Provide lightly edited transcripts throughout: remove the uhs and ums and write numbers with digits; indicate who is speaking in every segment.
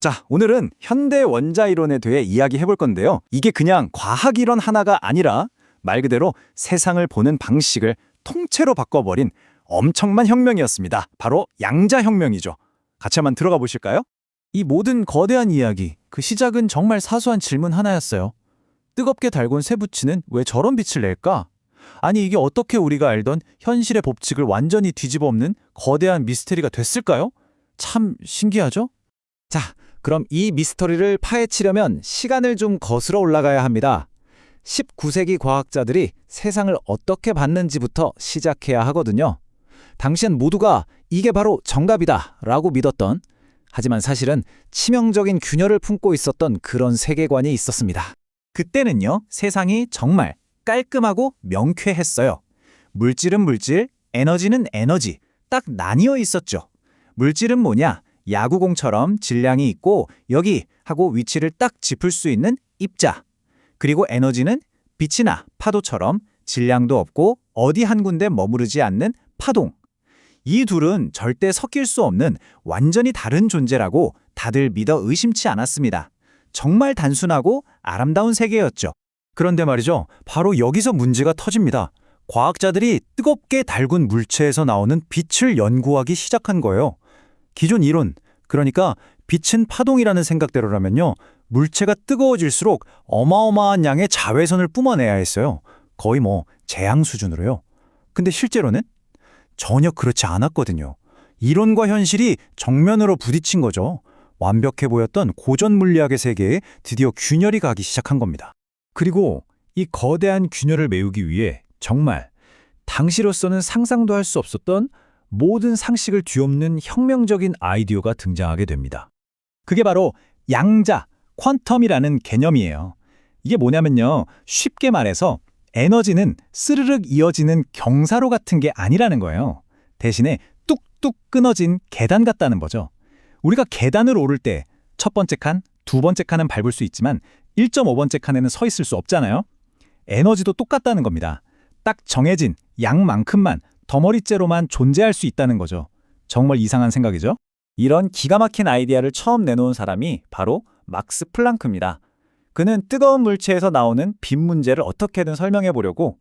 Speaker 1: 자, 오늘은 현대 원자이론에 대해 이야기해 볼 건데요. 이게 그냥 과학이론 하나가 아니라 말 그대로 세상을 보는 방식을 통째로 바꿔버린 엄청난 혁명이었습니다. 바로 양자혁명이죠. 같이 한번 들어가 보실까요?
Speaker 2: 이 모든 거대한 이야기, 그 시작은 정말 사소한 질문 하나였어요. 뜨겁게 달군 쇠붙이는 왜 저런 빛을 낼까? 아니 이게 어떻게 우리가 알던 현실의 법칙을 완전히 뒤집어 엎는 거대한 미스테리가 됐을까요? 참 신기하죠?
Speaker 3: 자, 그럼 이 미스터리를 파헤치려면 시간을 좀 거슬러 올라가야 합니다. 19세기 과학자들이 세상을 어떻게 봤는지부터 시작해야 하거든요. 당시엔 모두가 이게 바로 정답이다 라고 믿었던, 하지만 사실은 치명적인 균열을 품고 있었던 그런 세계관이 있었습니다.
Speaker 2: 그때는요, 세상이 정말 깔끔하고 명쾌했어요. 물질은 물질, 에너지는 에너지, 딱 나뉘어 있었죠. 물질은 뭐냐? 야구공처럼 질량이 있고 여기 하고 위치를 딱 짚을 수 있는 입자. 그리고 에너지는 빛이나 파도처럼 질량도 없고 어디 한 군데 머무르지 않는 파동. 이 둘은 절대 섞일 수 없는 완전히 다른 존재라고 다들 믿어 의심치 않았습니다. 정말 단순하고 아름다운 세계였죠.
Speaker 1: 그런데 말이죠. 바로 여기서 문제가 터집니다. 과학자들이 뜨겁게 달군 물체에서 나오는 빛을 연구하기 시작한 거예요. 기존 이론, 그러니까 빛은 파동이라는 생각대로라면요. 물체가 뜨거워질수록 어마어마한 양의 자외선을 뿜어내야 했어요. 거의 재앙 수준으로요. 근데 실제로는 전혀 그렇지 않았거든요. 이론과 현실이 정면으로 부딪힌 거죠. 완벽해 보였던 고전 물리학의 세계에 드디어 균열이 가기 시작한 겁니다.
Speaker 2: 그리고 이 거대한 균열을 메우기 위해 정말 당시로서는 상상도 할 수 없었던 모든 상식을 뒤엎는 혁명적인 아이디어가 등장하게 됩니다. 그게 바로 양자, 퀀텀이라는 개념이에요. 이게 뭐냐면요. 쉽게 말해서 에너지는 스르륵 이어지는 경사로 같은 게 아니라는 거예요. 대신에 뚝뚝 끊어진 계단 같다는 거죠. 우리가 계단을 오를 때 첫 번째 칸, 두 번째 칸은 밟을 수 있지만 1.5번째 칸에는 서 있을 수 없잖아요. 에너지도 똑같다는 겁니다. 딱 정해진 양만큼만 덩어리째로만 존재할 수 있다는 거죠. 정말 이상한 생각이죠?
Speaker 3: 이런 기가 막힌 아이디어를 처음 내놓은 사람이 바로 막스 플랑크입니다. 그는 뜨거운 물체에서 나오는 빛 문제를 어떻게든 설명해 보려고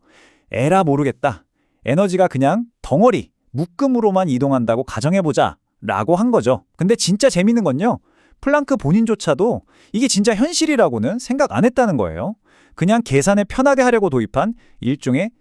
Speaker 3: 에라 모르겠다. 에너지가 그냥 덩어리, 묶음으로만 이동한다고 가정해보자 라고 한 거죠. 근데 진짜 재밌는 건요. 플랑크 본인조차도 이게 진짜 현실이라고는 생각 안 했다는 거예요. 그냥 계산을 편하게 하려고 도입한 일종의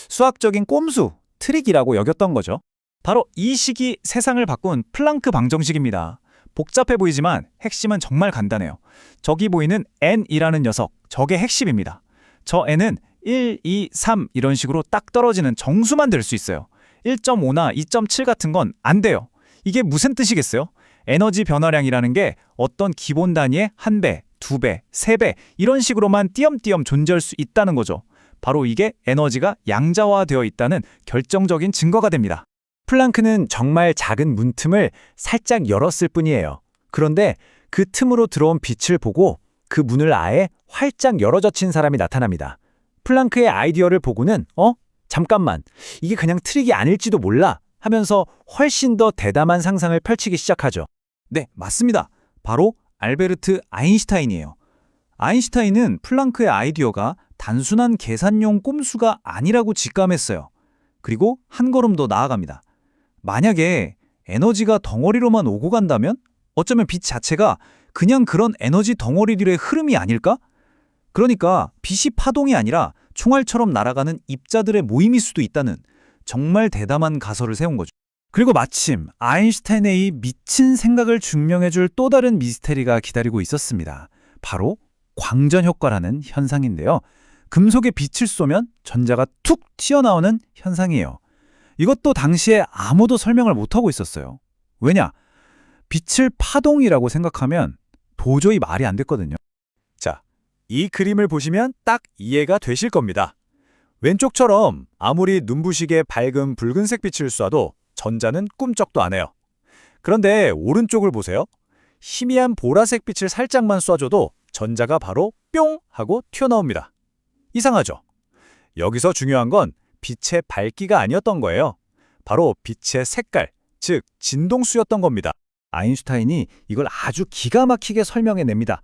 Speaker 3: 수학적인 꼼수, 트릭이라고 여겼던 거죠. 바로 이 식이 세상을 바꾼 플랑크 방정식입니다. 복잡해 보이지만 핵심은 정말 간단해요. 저기 보이는 n이라는 녀석, 저게 핵심입니다. 저 n은 1, 2, 3 이런 식으로 딱 떨어지는 정수만 될 수 있어요. 1.5나 2.7 같은 건 안 돼요. 이게 무슨 뜻이겠어요? 에너지 변화량이라는 게 어떤 기본 단위의 1배, 2배, 3배 이런 식으로만 띄엄띄엄 존재할 수 있다는 거죠. 바로 이게 에너지가 양자화되어 있다는 결정적인 증거가 됩니다.
Speaker 2: 플랑크는 정말 작은 문틈을 살짝 열었을 뿐이에요. 그런데 그 틈으로 들어온 빛을 보고 그 문을 아예 활짝 열어젖힌 사람이 나타납니다. 플랑크의 아이디어를 보고는 잠깐만, 이게 그냥 트릭이 아닐지도 몰라 하면서 훨씬 더 대담한 상상을 펼치기 시작하죠.
Speaker 3: 네, 맞습니다. 바로 알베르트 아인슈타인이에요. 아인슈타인은 플랑크의 아이디어가 단순한 계산용 꼼수가 아니라고 직감했어요. 그리고 한 걸음 더 나아갑니다. 만약에 에너지가 덩어리로만 오고 간다면 어쩌면 빛 자체가 그냥 그런 에너지 덩어리들의 흐름이 아닐까? 그러니까 빛이 파동이 아니라 총알처럼 날아가는 입자들의 모임일 수도 있다는 정말 대담한 가설을 세운 거죠.
Speaker 2: 그리고 마침 아인슈타인의 이 미친 생각을 증명해줄 또 다른 미스테리가 기다리고 있었습니다. 바로 광전 효과라는 현상인데요. 금속에 빛을 쏘면 전자가 툭 튀어나오는 현상이에요. 이것도 당시에 아무도 설명을 못하고 있었어요. 왜냐? 빛을 파동이라고 생각하면 도저히 말이 안 됐거든요.
Speaker 1: 자, 이 그림을 보시면 딱 이해가 되실 겁니다. 왼쪽처럼 아무리 눈부시게 밝은 붉은색 빛을 쏴도 전자는 꿈쩍도 안 해요. 그런데 오른쪽을 보세요. 희미한 보라색 빛을 살짝만 쏴줘도 전자가 바로 뿅 하고 튀어나옵니다. 이상하죠? 여기서 중요한 건 빛의 밝기가 아니었던 거예요. 바로 빛의 색깔, 즉 진동수였던 겁니다.
Speaker 2: 아인슈타인이 이걸 아주 기가 막히게 설명해냅니다.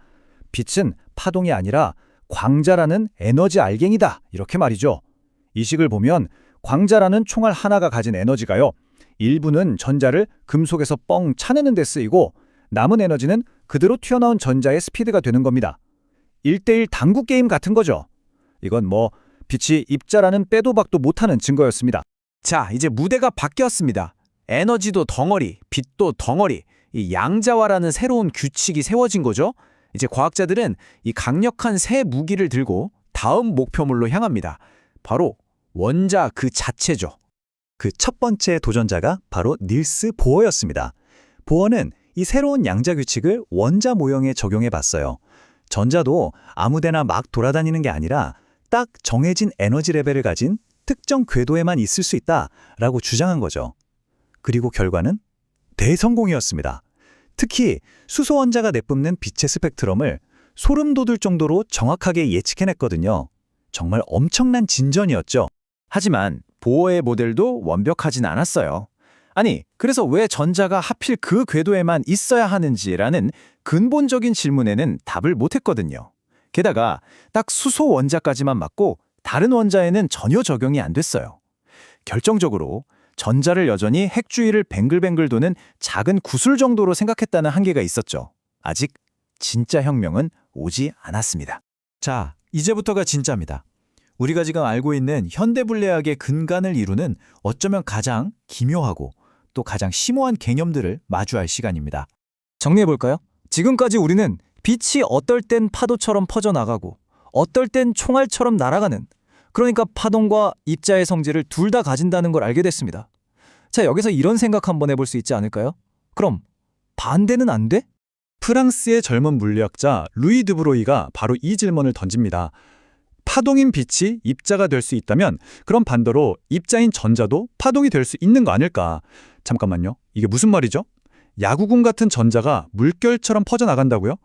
Speaker 2: 빛은 파동이 아니라 광자라는 에너지 알갱이다. 이렇게 말이죠. 이 식을 보면 광자라는 총알 하나가 가진 에너지가요. 일부는 전자를 금속에서 뻥 차내는 데 쓰이고 남은 에너지는 그대로 튀어나온 전자의 스피드가 되는 겁니다. 1대1 당구 게임 같은 거죠. 이건 뭐 빛이 입자라는 빼도 박도 못하는 증거였습니다.
Speaker 4: 자, 이제 무대가 바뀌었습니다. 에너지도 덩어리, 빛도 덩어리, 이 양자화라는 새로운 규칙이 세워진 거죠. 이제 과학자들은 이 강력한 새 무기를 들고 다음 목표물로 향합니다. 바로 원자 그 자체죠.
Speaker 1: 그 첫 번째 도전자가 바로 닐스 보어였습니다. 보어는 이 새로운 양자 규칙을 원자 모형에 적용해 봤어요. 전자도 아무데나 막 돌아다니는 게 아니라 딱 정해진 에너지 레벨을 가진 특정 궤도에만 있을 수 있다라고 주장한 거죠. 그리고 결과는 대성공이었습니다. 특히 수소 원자가 내뿜는 빛의 스펙트럼을 소름 돋을 정도로 정확하게 예측해냈거든요. 정말 엄청난 진전이었죠.
Speaker 3: 하지만 보어의 모델도 완벽하진 않았어요. 아니, 그래서 왜 전자가 하필 그 궤도에만 있어야 하는지라는 근본적인 질문에는 답을 못했거든요. 게다가 딱 수소 원자까지만 맞고 다른 원자에는 전혀 적용이 안 됐어요. 결정적으로 전자를 여전히 핵주위를 뱅글뱅글 도는 작은 구슬 정도로 생각했다는 한계가 있었죠. 아직 진짜 혁명은 오지 않았습니다. 자, 이제부터가 진짜입니다. 우리가 지금 알고 있는 현대물리학의 근간을 이루는 어쩌면 가장 기묘하고 또 가장 심오한 개념들을 마주할 시간입니다. 정리해볼까요? 지금까지 우리는 빛이 어떨 땐 파도처럼 퍼져나가고 어떨 땐 총알처럼 날아가는, 그러니까 파동과 입자의 성질을 둘 다 가진다는 걸 알게 됐습니다. 자, 여기서 이런 생각 한번 해볼 수 있지 않을까요? 그럼 반대는 안 돼?
Speaker 1: 프랑스의 젊은 물리학자 루이 드브로이가 바로 이 질문을 던집니다. 파동인 빛이 입자가 될 수 있다면 그럼 반대로 입자인 전자도 파동이 될 수 있는 거 아닐까? 잠깐만요. 이게 무슨 말이죠? 야구공 같은 전자가 물결처럼 퍼져나간다고요?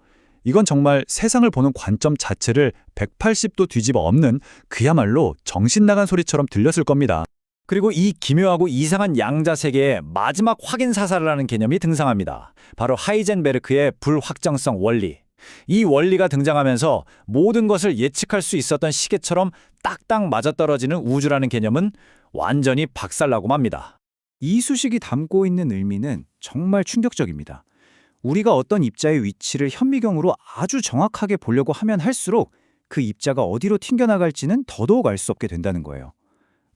Speaker 1: 이건 정말 세상을 보는 관점 자체를 180도 뒤집어 엎는 그야말로 정신 나간 소리처럼 들렸을 겁니다.
Speaker 3: 그리고 이 기묘하고 이상한 양자 세계에 마지막 확인 사살이라는 개념이 등장합니다. 바로 하이젠베르크의 불확정성 원리. 이 원리가 등장하면서 모든 것을 예측할 수 있었던 시계처럼 딱딱 맞아떨어지는 우주라는 개념은 완전히 박살나고 맙니다. 이 수식이 담고 있는 의미는 정말 충격적입니다. 우리가 어떤 입자의 위치를 현미경으로 아주 정확하게 보려고 하면 할수록 그 입자가 어디로 튕겨나갈지는 더더욱 알 수 없게 된다는 거예요.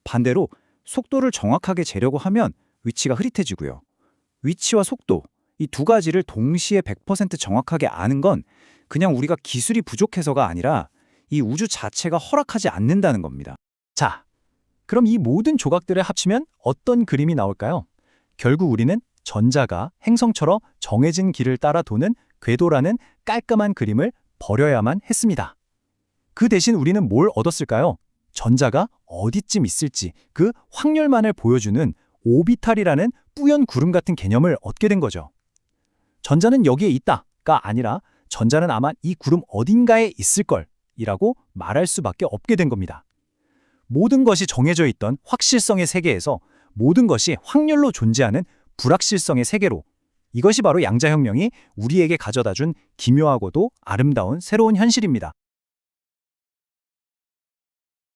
Speaker 3: 반대로 속도를 정확하게 재려고 하면 위치가 흐릿해지고요. 위치와 속도, 이 두 가지를 동시에 100% 정확하게 아는 건 그냥 우리가 기술이 부족해서가 아니라 이 우주 자체가 허락하지 않는다는 겁니다. 자, 그럼 이 모든 조각들을 합치면 어떤 그림이 나올까요? 결국 우리는 전자가 행성처럼 정해진 길을 따라 도는 궤도라는 깔끔한 그림을 버려야만 했습니다. 그 대신 우리는 뭘 얻었을까요? 전자가 어디쯤 있을지 그 확률만을 보여주는 오비탈이라는 뿌연 구름 같은 개념을 얻게 된 거죠. 전자는 여기에 있다가 아니라 전자는 아마 이 구름 어딘가에 있을걸 이라고 말할 수밖에 없게 된 겁니다. 모든 것이 정해져 있던 확실성의 세계에서 모든 것이 확률로 존재하는 불확실성의 세계로, 이것이 바로 양자혁명이 우리에게 가져다준 기묘하고도 아름다운 새로운 현실입니다.